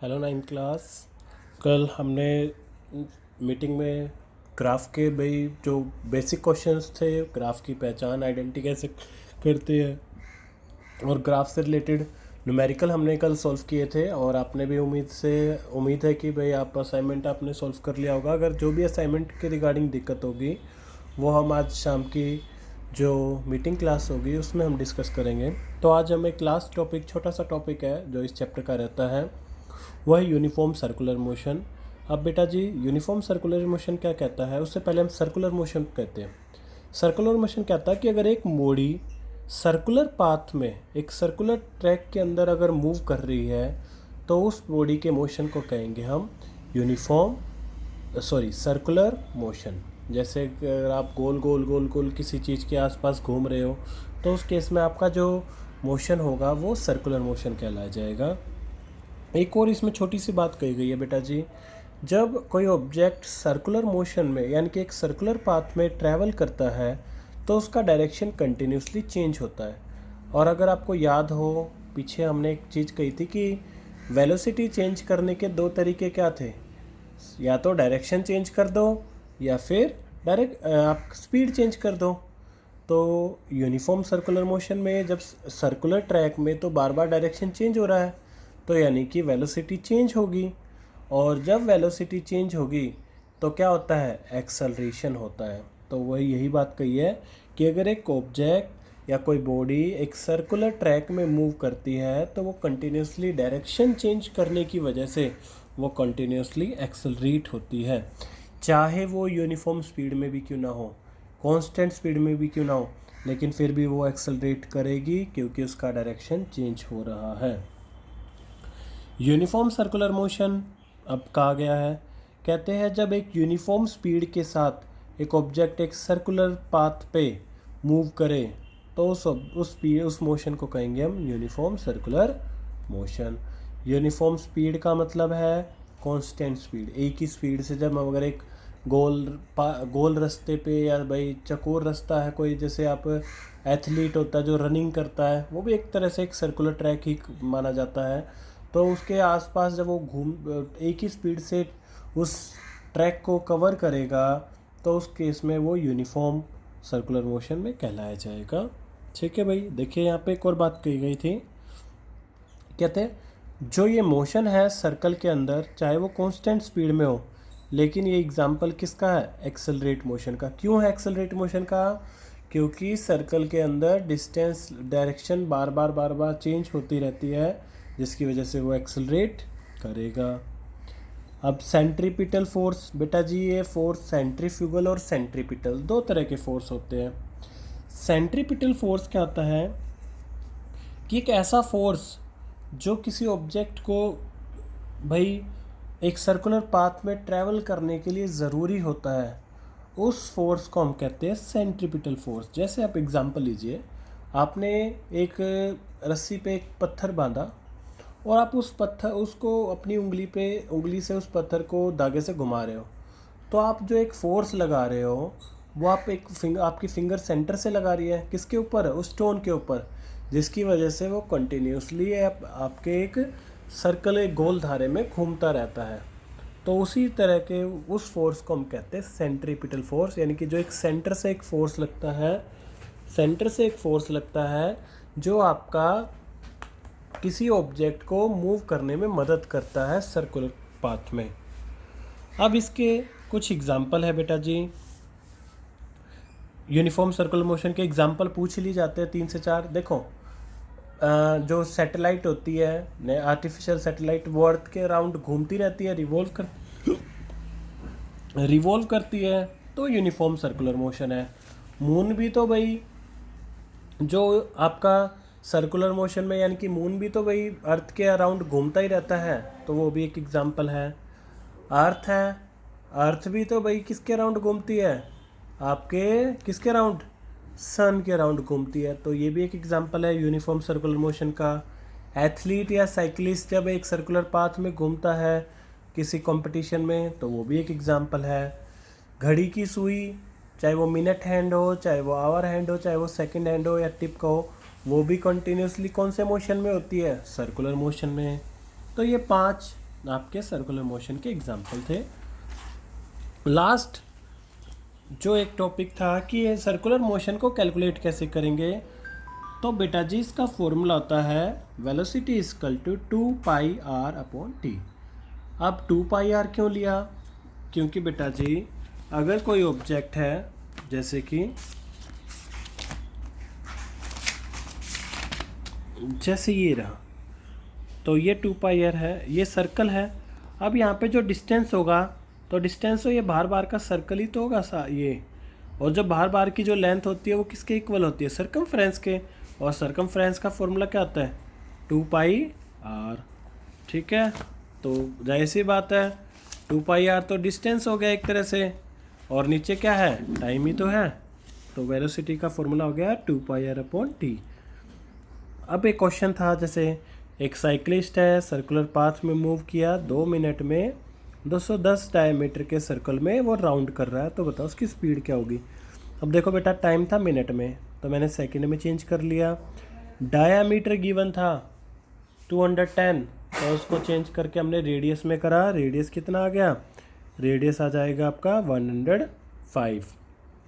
Hello ninth class. कल हमने meeting में ग्राफ के भाई जो बेसिक क्वेश्चंस थे, ग्राफ की पहचान आइडेंटिटी कैसे करते हैं और ग्राफ से रिलेटेड न्यूमेरिकल हमने कल सॉल्व किए थे। और आपने भी उम्मीद है कि भाई आप असाइनमेंट आपने सॉल्व कर लिया होगा। अगर जो भी असाइनमेंट के रिगार्डिंग दिक्कत होगी वो हम आज शाम की जो मीटिंग क्लास होगी उसमें हम डिस्कस करेंगे। तो आज हमें क्लास टॉपिक, छोटा सा टॉपिक है जो इस चैप्टर का रहता है, वह है यूनिफॉर्म सर्कुलर मोशन। अब बेटा जी, यूनिफॉर्म सर्कुलर मोशन क्या कहता है? उससे पहले हम सर्कुलर मोशन कहते हैं। सर्कुलर मोशन कहता है कि अगर एक बॉडी सर्कुलर पाथ में, एक सर्कुलर ट्रैक के अंदर अगर मूव कर रही है तो उस बॉडी के मोशन को कहेंगे हम सर्कुलर मोशन। जैसे अगर आप गोल गोल गोल गोल किसी चीज़ के आसपास घूम रहे हो तो उस केस में आपका जो मोशन होगा वो सर्कुलर मोशन कहलाया जाएगा। एक और इसमें छोटी सी बात कही गई है बेटा जी, जब कोई ऑब्जेक्ट सर्कुलर मोशन में यानी कि एक सर्कुलर पाथ में ट्रैवल करता है तो उसका डायरेक्शन कंटिन्यूसली चेंज होता है। और अगर आपको याद हो, पीछे हमने एक चीज़ कही थी कि वेलोसिटी चेंज करने के दो तरीके क्या थे, या तो डायरेक्शन चेंज कर दो या फिर डायरेक्ट आप स्पीड चेंज कर दो। तो यूनिफॉर्म सर्कुलर मोशन में जब सर्कुलर ट्रैक में तो बार बार डायरेक्शन चेंज हो रहा है, तो यानी कि वेलोसिटी चेंज होगी। और जब वेलोसिटी चेंज होगी तो क्या होता है, एक्सेलरेशन होता है। तो वही यही बात कही है कि अगर एक ऑब्जेक्ट या कोई बॉडी एक सर्कुलर ट्रैक में मूव करती है तो वो कंटिन्यूसली डायरेक्शन चेंज करने की वजह से वो कंटिन्यूसली एक्सेलरेट होती है, चाहे वो यूनिफॉर्म स्पीड में भी क्यों ना हो, कांस्टेंट स्पीड में भी क्यों ना हो, लेकिन फिर भी वो एक्सेलरेट करेगी क्योंकि उसका डायरेक्शन चेंज हो रहा है। यूनिफॉर्म सर्कुलर मोशन अब कहा गया है, कहते हैं जब एक यूनिफॉर्म स्पीड के साथ एक ऑब्जेक्ट एक सर्कुलर पाथ पे मूव करे तो उस मोशन को कहेंगे हम uniform circular motion. Uniform speed का मतलब है कांस्टेंट स्पीड, एक ही स्पीड से जब हम अगर एक गोल रास्ते पे या भाई चकोर रास्ता है कोई, जैसे आप एथलीट होता है जो रनिंग करता है, वो भी एक तरह से एक सर्कुलर ट्रैक ही माना जाता है। तो उसके आसपास जब वो एक ही स्पीड से उस ट्रैक को कवर करेगा तो उस केस में वो यूनिफॉर्म सर्कुलर मोशन में कहलाया जाएगा। ठीक है भाई, देखिए यहाँ पे एक और बात कही गई थी, कहते हैं जो ये मोशन है सर्कल के अंदर, चाहे वो कांस्टेंट स्पीड में हो, लेकिन ये एग्जांपल किसका है, एक्सेलरेट मोशन का। क्यों है एक्सेलरेट मोशन का? क्योंकि सर्कल के अंदर डिस्टेंस, डायरेक्शन बार बार चेंज होती रहती है, जिसकी वजह से वो एक्सेलरेट करेगा। अब सेंट्रीपिटल फोर्स, बेटा जी ये फोर्स सेंट्रीफ्यूगल और सेंट्रीपिटल दो तरह के फोर्स होते हैं। सेंट्रीपिटल फोर्स क्या होता है कि एक ऐसा फोर्स जो किसी ऑब्जेक्ट को भाई एक सर्कुलर पाथ में ट्रैवल करने के लिए ज़रूरी होता है, उस फोर्स को हम कहते हैं सेंट्रीपिटल फोर्स। जैसे आप एग्जांपल लीजिए, आपने एक रस्सी पे एक पत्थर बांधा और आप उसको अपनी उंगली से उस पत्थर को धागे से घुमा रहे हो, तो आप जो एक फोर्स लगा रहे हो वो आप आपकी फिंगर सेंटर से लगा रही है, किसके ऊपर, उस स्टोन के ऊपर, जिसकी वजह से वो कंटिन्यूसली आपके एक सर्कल, एक गोल धारे में घूमता रहता है। तो उसी तरह के उस फोर्स को हम कहते हैं सेंट्रीपिटल फोर्स, यानी कि जो एक सेंटर से एक फोर्स लगता है, सेंटर से एक फोर्स लगता है जो आपका किसी ऑब्जेक्ट को मूव करने में मदद करता है सर्कुलर पाथ में। अब इसके कुछ एग्जाम्पल है बेटा जी, यूनिफॉर्म सर्कुलर मोशन के एग्जाम्पल पूछ ली जाते हैं 3 से 4। देखो, जो सैटेलाइट होती है, आर्टिफिशियल सैटेलाइट, वो अर्थ के अराउंड घूमती रहती है, रिवॉल्व करती है, तो यूनिफॉर्म सर्कुलर मोशन है। मून भी तो भाई जो आपका सर्कुलर मोशन में, यानी कि मून भी तो भाई अर्थ के अराउंड घूमता ही रहता है, तो वो भी एक एग्जाम्पल है। अर्थ है, अर्थ भी तो भाई किसके अराउंड घूमती है, आपके किसके अराउंड, सन के अराउंड घूमती है, तो ये भी एक एग्जांपल है यूनिफॉर्म सर्कुलर मोशन का। एथलीट या साइकिलिस्ट जब एक सर्कुलर पाथ में घूमता है किसी कंपटीशन में, तो वो भी एक एग्जांपल है। घड़ी की सुई, चाहे वो मिनट हैंड हो, चाहे वो आवर हैंड हो, चाहे वो सेकंड हैंड हो या टिप का हो, वो भी कंटिन्यूसली कौन से मोशन में होती है, सर्कुलर मोशन में। तो ये 5 आपके सर्कुलर मोशन के एग्जाम्पल थे। लास्ट जो एक टॉपिक था कि ये सर्कुलर मोशन को कैलकुलेट कैसे करेंगे, तो बेटा जी इसका फॉर्मूला होता है वेलोसिटी इक्वल टू 2πr/t। अब 2πr क्यों लिया? क्योंकि बेटा जी अगर कोई ऑब्जेक्ट है जैसे कि जैसे ये रहा, तो ये 2πr है, ये सर्कल है। अब यहाँ पे जो डिस्टेंस होगा, तो डिस्टेंस तो ये बाहर बार का सर्कल ही तो होगा ये, और जो बाहर बार की जो लेंथ होती है वो किसके इक्वल होती है? सर्कमफ्रेंस के। और सर्कमफ्रेंस का फॉर्मूला क्या होता है? 2πr। ठीक है, तो जाहिर सी बात है 2πr तो डिस्टेंस हो गया एक तरह से, और नीचे क्या है? टाइम ही तो है। तो वेलोसिटी का फॉर्मूला हो गया 2πr/t। अब एक क्वेश्चन था, जैसे एक साइकिलिस्ट है, सर्कुलर पाथ में मूव किया, 2 मिनट में 210 डायमीटर के सर्कल में वो राउंड कर रहा है, तो बताओ उसकी स्पीड क्या होगी? अब देखो बेटा, टाइम था मिनट में, तो मैंने सेकंड में चेंज कर लिया। डायमीटर गिवन था 210, तो उसको चेंज करके हमने रेडियस में करा। रेडियस कितना आ गया? रेडियस आ जाएगा आपका 105।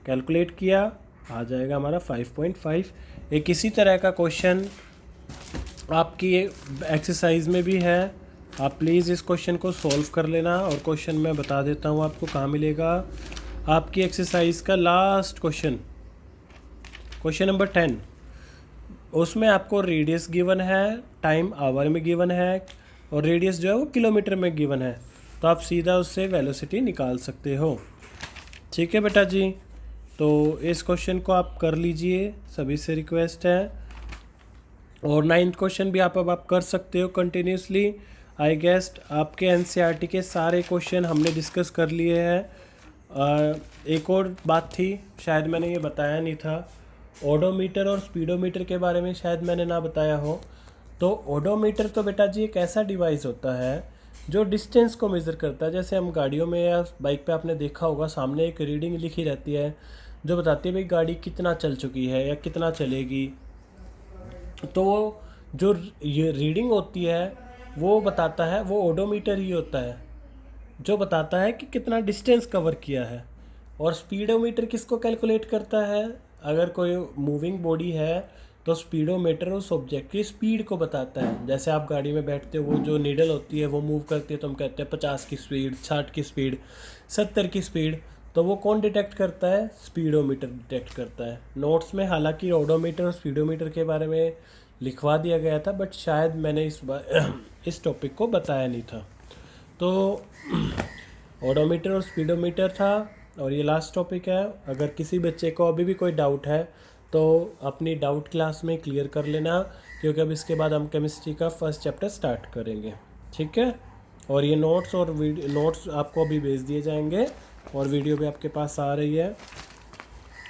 कैलकुलेट किया, आ जाएगा हमारा 5.5। एक इसी तरह का क्वेश्चन आपकी एक्सरसाइज में भी है। आप प्लीज़ इस क्वेश्चन को सॉल्व कर लेना, और क्वेश्चन मैं बता देता हूँ आपको कहाँ मिलेगा। आपकी एक्सरसाइज का लास्ट क्वेश्चन, क्वेश्चन नंबर 10, उसमें आपको रेडियस गिवन है, टाइम आवर में गिवन है, और रेडियस जो है वो किलोमीटर में गिवन है, तो आप सीधा उससे वेलोसिटी निकाल सकते हो। ठीक है बेटा जी, तो इस क्वेश्चन को आप कर लीजिए, सभी से रिक्वेस्ट है। और 9th क्वेश्चन भी आप कर सकते हो कंटिन्यूसली। आई गेस्ट आपके एनसीईआरटी के सारे क्वेश्चन हमने डिस्कस कर लिए हैं। एक और बात थी, शायद मैंने ये बताया नहीं था, ओडोमीटर और स्पीडोमीटर के बारे में शायद मैंने ना बताया हो। तो ओडोमीटर तो बेटा जी एक ऐसा डिवाइस होता है जो डिस्टेंस को मेज़र करता है। जैसे हम गाड़ियों में या बाइक पे आपने देखा होगा, सामने एक रीडिंग लिखी रहती है जो बताती है भाई गाड़ी कितना चल चुकी है या कितना चलेगी। तो जो ये रीडिंग होती है वो बताता है, वो ओडोमीटर ही होता है जो बताता है कि कितना डिस्टेंस कवर किया है। और स्पीडोमीटर किसको कैलकुलेट करता है? अगर कोई मूविंग बॉडी है तो स्पीडोमीटर उस ऑब्जेक्ट की स्पीड को बताता है। जैसे आप गाड़ी में बैठते हो, वो जो नीडल होती है वो मूव करती है, तो हम कहते हैं 50 की स्पीड, 60 की स्पीड, 70 की स्पीड। तो वो कौन डिटेक्ट करता है? स्पीडोमीटर डिटेक्ट करता है। नोट्स में हालांकि ओडोमीटर और स्पीडोमीटर के बारे में लिखवा दिया गया था, बट शायद मैंने इस टॉपिक को बताया नहीं था। तो ओडोमीटर और स्पीडोमीटर था, और ये लास्ट टॉपिक है। अगर किसी बच्चे को अभी भी कोई डाउट है तो अपनी डाउट क्लास में क्लियर कर लेना, क्योंकि अब इसके बाद हम केमिस्ट्री का फर्स्ट चैप्टर स्टार्ट करेंगे। ठीक है, और ये नोट्स और नोट्स आपको अभी भेज दिए जाएंगे, और वीडियो भी आपके पास आ रही है।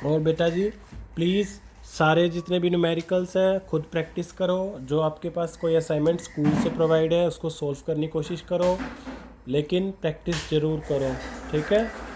और बेटा जी प्लीज़ सारे जितने भी न्यूमेरिकल्स हैं खुद प्रैक्टिस करो। जो आपके पास कोई असाइनमेंट स्कूल से प्रोवाइड है उसको सॉल्व करने की कोशिश करो, लेकिन प्रैक्टिस ज़रूर करो। ठीक है।